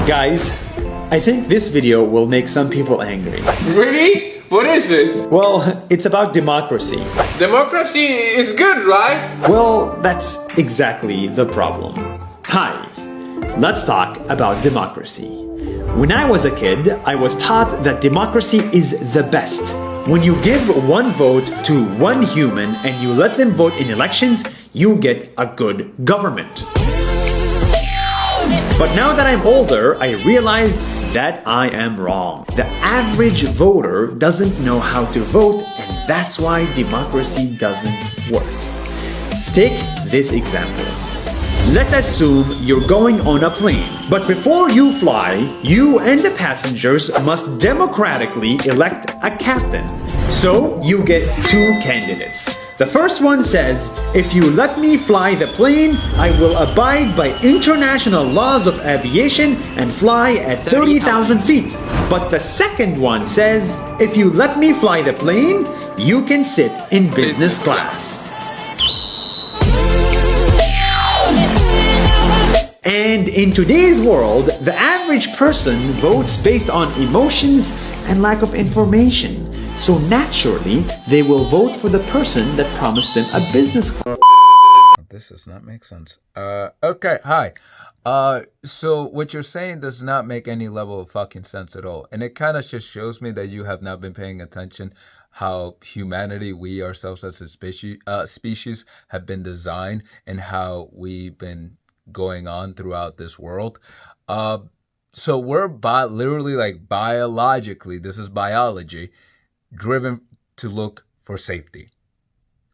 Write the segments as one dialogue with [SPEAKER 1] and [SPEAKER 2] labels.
[SPEAKER 1] Guys, I think this video will make some people angry.
[SPEAKER 2] Really? What is it?
[SPEAKER 1] Well, it's about democracy.
[SPEAKER 2] Democracy is good, right?
[SPEAKER 1] Well, that's exactly the problem. Hi, let's talk about democracy. When I was a kid, I was taught that democracy is the best. When you give one vote to one human and you let them vote in elections, you get a good government. But now that I'm older, I realize that I am wrong. The average voter doesn't know how to vote, and that's why democracy doesn't work. Take this example. Let's assume you're going on a plane, but before you fly, you and the passengers must democratically elect a captain. So you get two candidates. The first one says, if you let me fly the plane, I will abide by international laws of aviation and fly at 30,000 feet. But the second one says, if you let me fly the plane, you can sit in business class. And in today's world, the average person votes based on emotions and lack of information. So naturally, they will vote for the person that promised them a business class.
[SPEAKER 3] This does not make sense. Okay, hi. So what you're saying does not make any level of fucking sense at all. And it kind of just shows me that you have not been paying attention how humanity, we ourselves as a species have been designed and how we've been going on throughout this world. So we're literally, like, biologically, this is biology, driven to look for safety.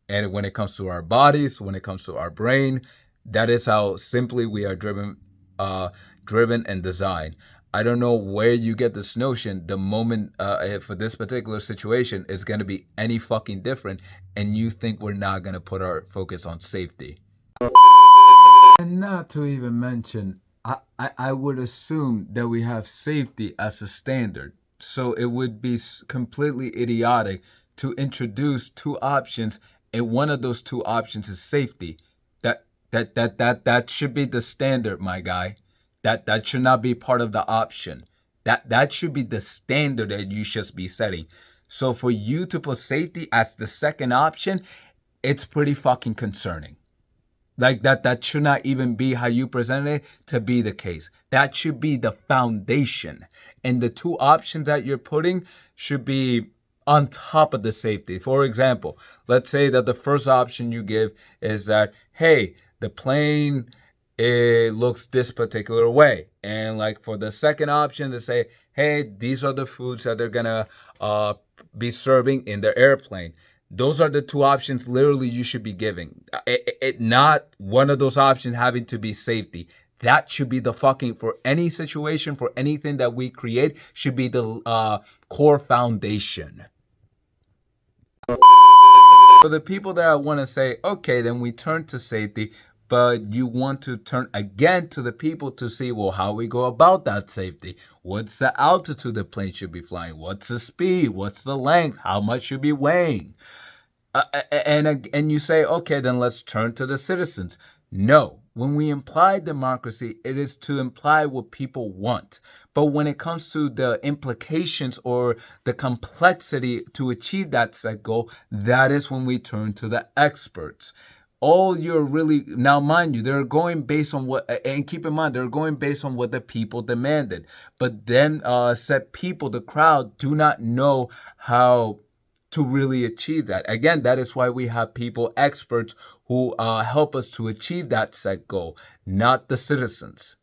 [SPEAKER 3] And when it comes to our bodies, when it comes to our brain, that is how simply we are driven and designed. I don't know where you get this notion. The moment for this particular situation is going to be any fucking different, and you think we're not going to put our focus on safety. And not to even mention, I would assume that we have safety as a standard. So it would be completely idiotic to introduce two options, and one of those two options is safety. That should be the standard, my guy. That should not be part of the option. That should be the standard that you should be setting. So for you to put safety as the second option, it's pretty fucking concerning. Like that should not even be how you presented it to be the case. That should be the foundation. And the two options that you're putting should be on top of the safety. For example, let's say that the first option you give is that, hey, the plane, it looks this particular way. And like for the second option to say, hey, these are the foods that they're gonna be serving in the airplane. Those are the two options literally you should be giving. Not one of those options having to be safety. That should be the fucking, for any situation, for anything that we create, should be the core foundation. For the people that want to say, okay, then we turn to safety, but you want to turn again to the people to see, well, how we go about that safety. What's the altitude the plane should be flying? What's the speed? What's the length? How much should be weighing? And you say, okay, then let's turn to the citizens. No, when we imply democracy, it is to imply what people want. But when it comes to the implications or the complexity to achieve that set goal, that is when we turn to the experts. All you're really, now mind you, they're going based on what, and keep in mind, they're going based on what the people demanded. But then said people, the crowd, do not know how to really achieve that. Again, that is why we have people, experts, who help us to achieve that set goal, not the citizens.